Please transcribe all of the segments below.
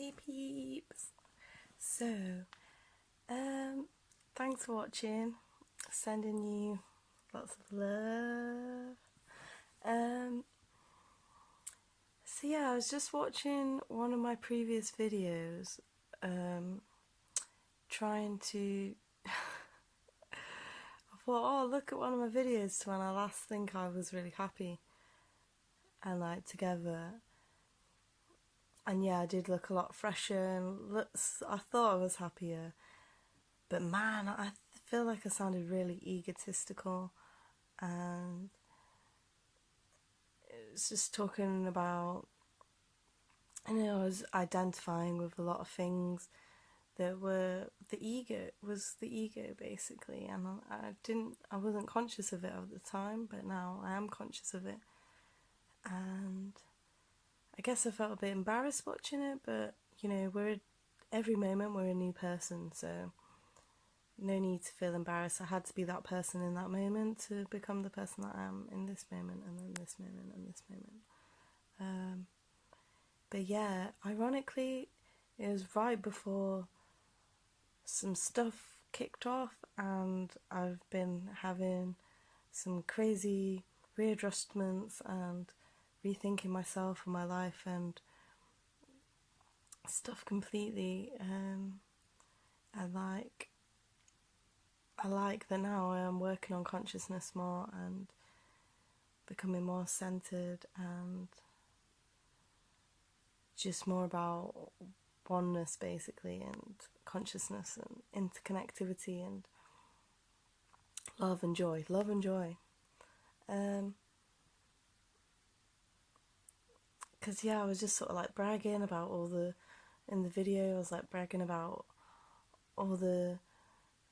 Hey peeps! So, thanks for watching. Sending you lots of love. So yeah, I was just watching one of my previous videos, trying to I thought, oh, look at one of my videos to when I last think I was really happy and like together. And yeah, I did look a lot fresher and I thought I was happier. But man, I feel like I sounded really egotistical, and it was just talking about, I was identifying with a lot of things that were the ego basically, and I wasn't conscious of it at the time, but now I am conscious of it, and I guess I felt a bit embarrassed watching it, but every moment we're a new person, so no need to feel embarrassed. I had to be that person in that moment to become the person that I am in this moment, and then this moment, and this moment. But yeah, ironically, it was right before some stuff kicked off, and I've been having some crazy readjustments and rethinking myself and my life and stuff completely. I like that now I am working on consciousness more and becoming more centered and just more about oneness basically, and consciousness and interconnectivity and love and joy. Because yeah, I was just sort of like bragging about in the video I was like bragging about all the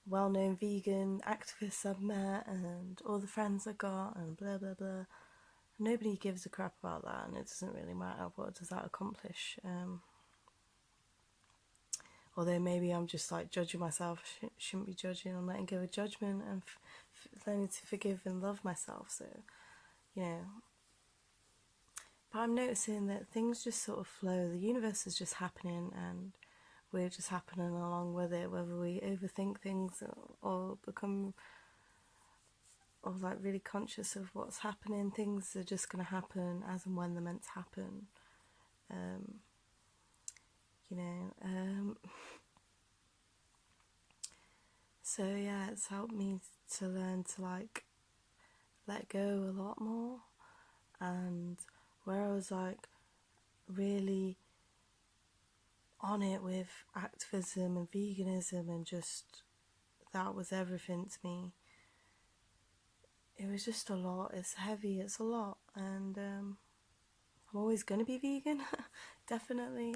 well-known vegan activists I've met and all the friends I got and blah blah blah. Nobody gives a crap about that, and it doesn't really matter. What does that accomplish? Although maybe I'm just like judging myself. Shouldn't be judging. I'm letting go of judgment and learning to forgive and love myself. So, but I'm noticing that things just sort of flow. The universe is just happening, and we're just happening along with it, whether we overthink things or become or like really conscious of what's happening. Things are just going to happen as and when they're meant to happen. So yeah, it's helped me to learn to like let go a lot more, and where I was like really on it with activism and veganism and just that was everything to me. It was just a lot. It's heavy, it's a lot, and I'm always going to be vegan. Definitely.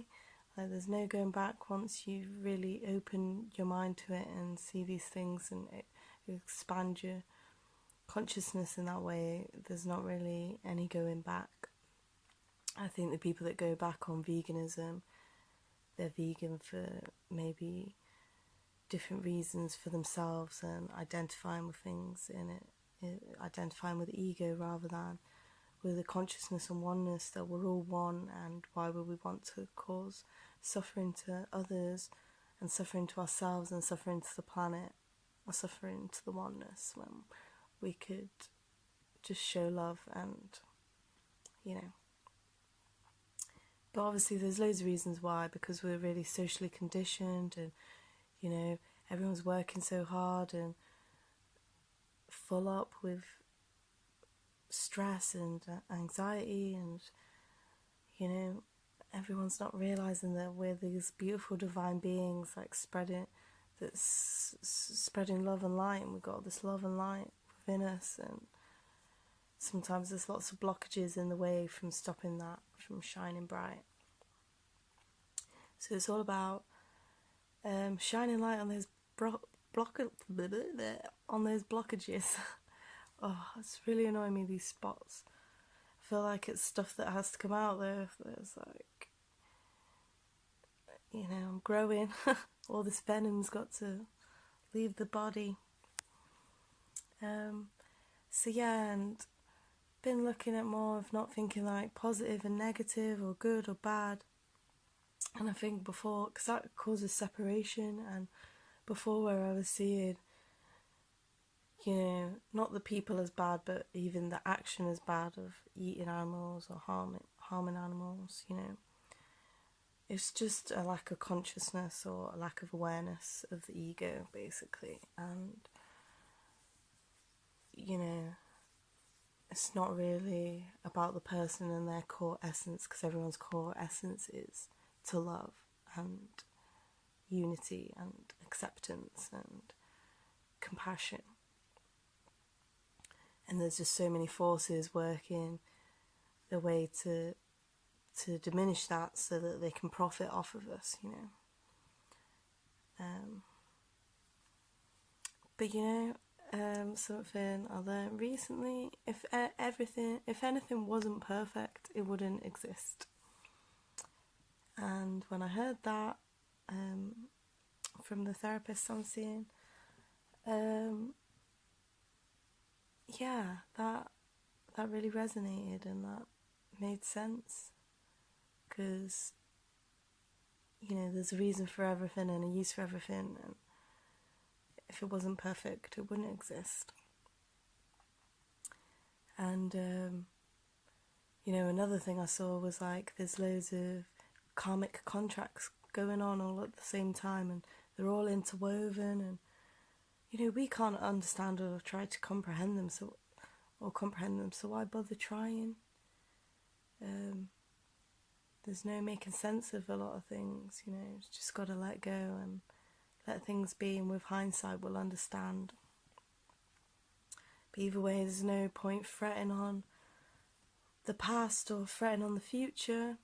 Like, there's no going back once you really open your mind to it and see these things and expand your consciousness in that way. There's not really any going back. I think the people that go back on veganism, they're vegan for maybe different reasons for themselves and identifying with things in it, identifying with the ego rather than with the consciousness and oneness that we're all one, and why would we want to cause suffering to others and suffering to ourselves and suffering to the planet or suffering to the oneness when we could just show love and but obviously there's loads of reasons why, because we're really socially conditioned and everyone's working so hard and full up with stress and anxiety, and everyone's not realizing that we're these beautiful divine beings like spreading love and light, and we've got this love and light within us, and sometimes there's lots of blockages in the way from stopping that from shining bright. So it's all about shining light on those blockages. Oh, it's really annoying me, these spots. I feel like it's stuff that has to come out there. There's like, I'm growing. All this venom's got to leave the body. So yeah, and been looking at more of not thinking like positive and negative or good or bad, And I think before, because that causes separation, and before where I was seeing, you know, not the people as bad, but even the action as bad of eating animals or harming animals, you know. It's just a lack of consciousness or a lack of awareness of the ego, basically. And, you know, it's not really about the person and their core essence, because everyone's core essence is to love and unity and acceptance and compassion. And there's just so many forces working the way to diminish that so that they can profit off of us, you know. But you know, something I learned recently: if anything wasn't perfect, it wouldn't exist. And when I heard that from the therapist I'm seeing, yeah, that really resonated and that made sense, because, you know, there's a reason for everything and a use for everything, and if it wasn't perfect, it wouldn't exist. And you know, another thing I saw was like there's loads of karmic contracts going on all at the same time, and they're all interwoven, and, you know, we can't understand or try to comprehend them, so why bother trying? There's no making sense of a lot of things, you know. It's just got to let go and let things be, and with hindsight we'll understand. But either way, there's no point fretting on the past or fretting on the future,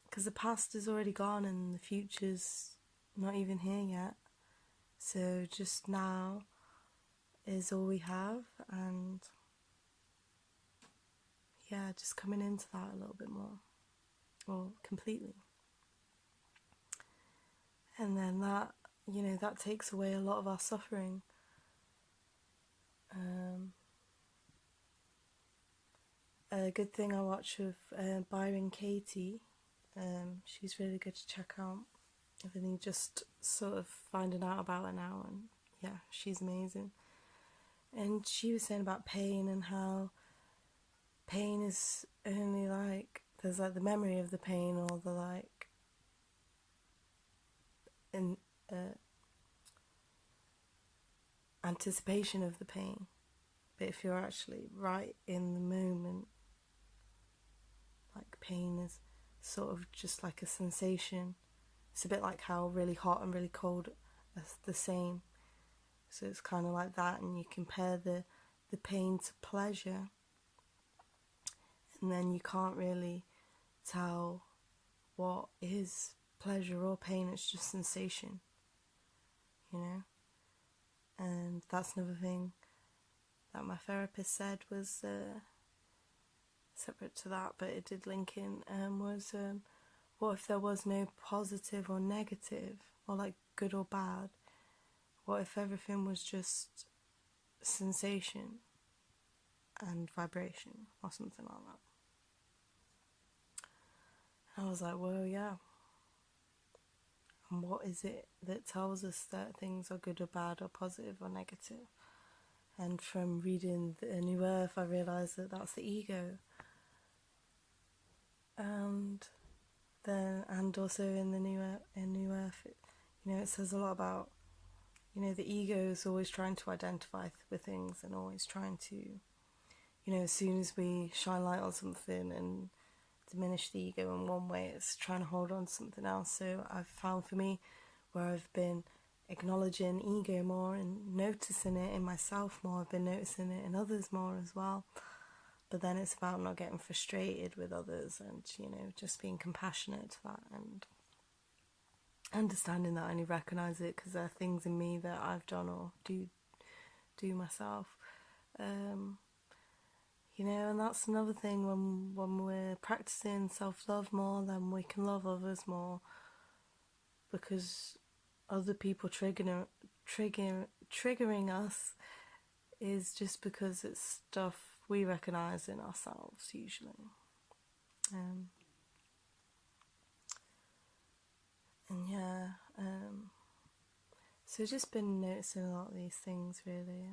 because the past is already gone and the future's not even here yet. So just now is all we have, and yeah, just coming into that a little bit more, or completely. And then that, you know, that takes away a lot of our suffering. A good thing I watch with Byron Katie, she's really good to check out. I've only just sort of finding out about her now, and yeah, she's amazing. And she was saying about pain, and how pain is only like, there's like the memory of the pain, or the like anticipation of the pain. But if you're actually right in the moment, like, pain is sort of just like a sensation. It's a bit like how really hot and really cold are the same. So it's kind of like that, and you compare the pain to pleasure, and then you can't really tell what is pleasure or pain. It's just sensation, you know. And that's another thing that my therapist said was separate to that, but it did link in, was what if there was no positive or negative, or like good or bad? What if everything was just sensation and vibration, or something like that? I was like, well, yeah. And what is it that tells us that things are good or bad, or positive or negative? And from reading A New Earth, I realised that that's the ego. And also in the New Earth, you know, it says a lot about, you know, the ego is always trying to identify with things, and always trying to, you know, as soon as we shine light on something and diminish the ego in one way, it's trying to hold on to something else. So I've found, for me, where I've been acknowledging ego more and noticing it in myself more, I've been noticing it in others more as well. But then it's about not getting frustrated with others, and, you know, just being compassionate to that, and understanding that I only recognise it because there are things in me that I've done or do myself. You know, and that's another thing, when we're practicing self-love more, then we can love others more, because other people triggering us is just because it's stuff we recognise in ourselves, usually. So just been noticing a lot of these things really,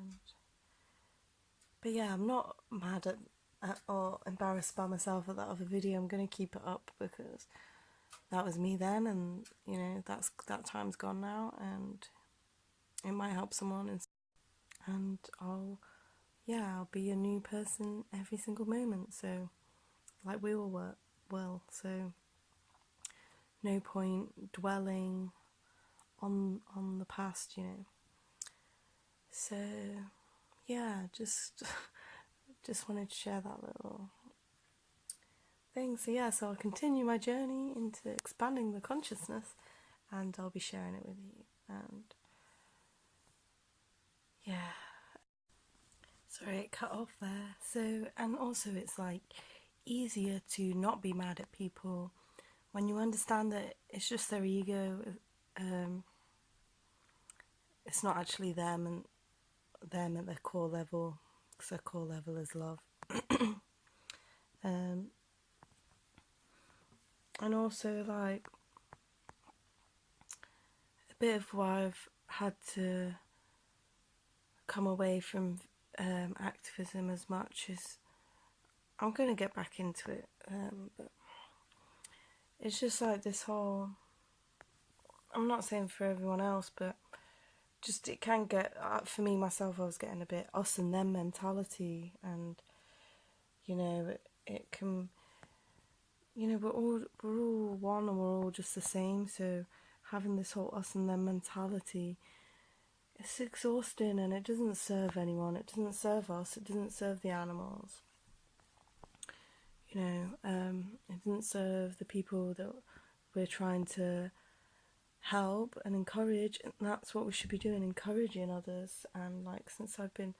but yeah, I'm not mad at or embarrassed by myself at that other video. I'm gonna keep it up because that was me then, and you know that time's gone now, and it might help someone, and I'll be a new person every single moment. So like we all work well, so no point dwelling on the past, you know. So yeah, just wanted to share that little thing. So yeah, so I'll continue my journey into expanding the consciousness, and I'll be sharing it with you. And yeah, sorry it cut off there. So, and also it's like easier to not be mad at people when you understand that it's just their ego. It's not actually them at their core level, because their core level is love. And also like a bit of why I've had to come away from activism as much as I'm going to get back into it, but it's just like this whole, I'm not saying for everyone else, but just it can get, for me myself, I was getting a bit us and them mentality, and you know it can, you know, we're all one and we're all just the same. So having this whole us and them mentality, it's exhausting, and it doesn't serve anyone. It doesn't serve us. It doesn't serve the animals. You know, it doesn't serve the people that we're trying to help and encourage. And that's what we should be doing, encouraging others. And like, since I've been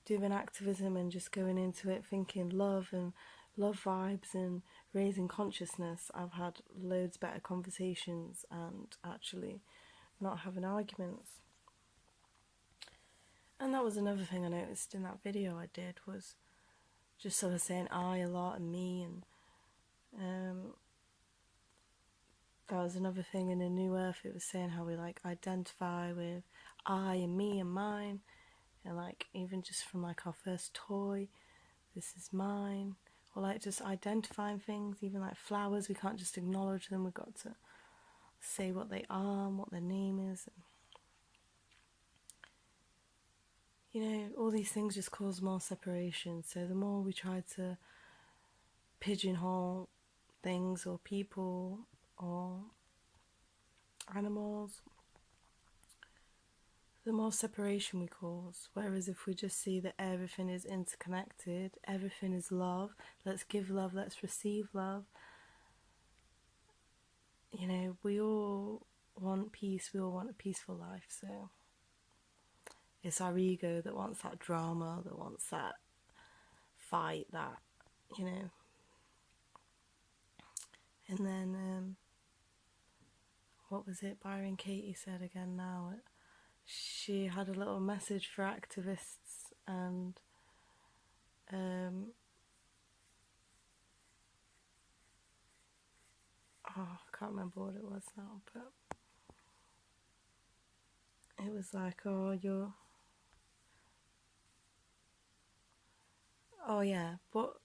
doing activism and just going into it thinking love and love vibes and raising consciousness, I've had loads better conversations and actually not having arguments. And that was another thing I noticed in that video I did, was just sort of saying I a lot and me, and that was another thing in A New Earth. It was saying how we like identify with I and me and mine, and like even just from like our first toy, this is mine, or like just identifying things, even like flowers, we can't just acknowledge them, we've got to say what they are and what their name is. And, you know, all these things just cause more separation. So the more we try to pigeonhole things or people or animals, the more separation we cause. Whereas if we just see that everything is interconnected, everything is love, let's give love, let's receive love. You know, we all want peace, we all want a peaceful life. So it's our ego that wants that drama, that wants that fight, that, you know. And then, what was it Byron Katie said again now? She had a little message for activists, and I can't remember what it was now, but it was like, but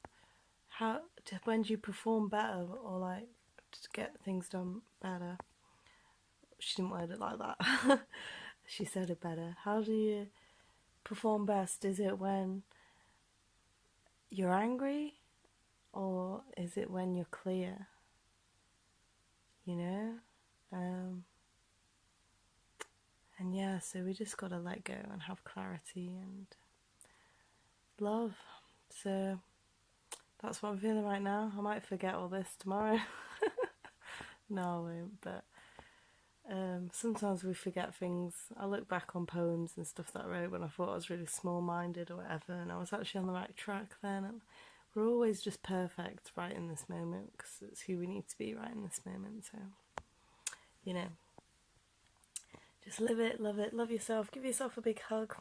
when do you perform better, or like to get things done better? She didn't word it like that. She said it better. How do you perform best? Is it when you're angry, or is it when you're clear? You know? And yeah, so we just gotta let go and have clarity and love. So that's what I'm feeling right now. I might forget all this tomorrow. No, I won't, but sometimes we forget things. I look back on poems and stuff that I wrote when I thought I was really small-minded or whatever, and I was actually on the right track then. And we're always just perfect right in this moment, because it's who we need to be right in this moment. So, you know, just live it, love it, love yourself, give yourself a big hug.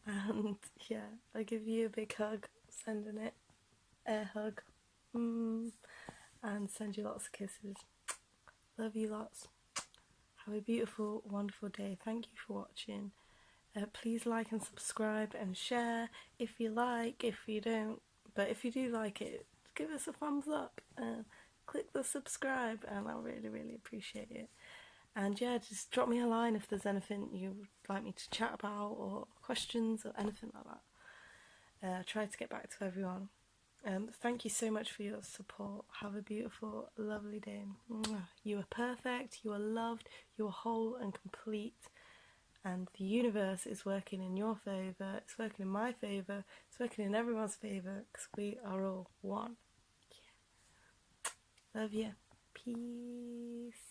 And yeah, I give you a big hug, sending it, air hug, and send you lots of kisses. Love you lots. Have a beautiful, wonderful day. Thank you for watching. Please like and subscribe and share if you like, if you don't. But if you do like it, give us a thumbs up and click the subscribe, and I'll really, really appreciate it. And yeah, just drop me a line if there's anything you would like me to chat about, or questions or anything like that. Try to get back to everyone. Thank you so much for your support. Have a beautiful, lovely day. You are perfect, you are loved, you are whole and complete. And the universe is working in your favour, it's working in my favour, it's working in everyone's favour, because we are all one. Yeah. Love you. Peace.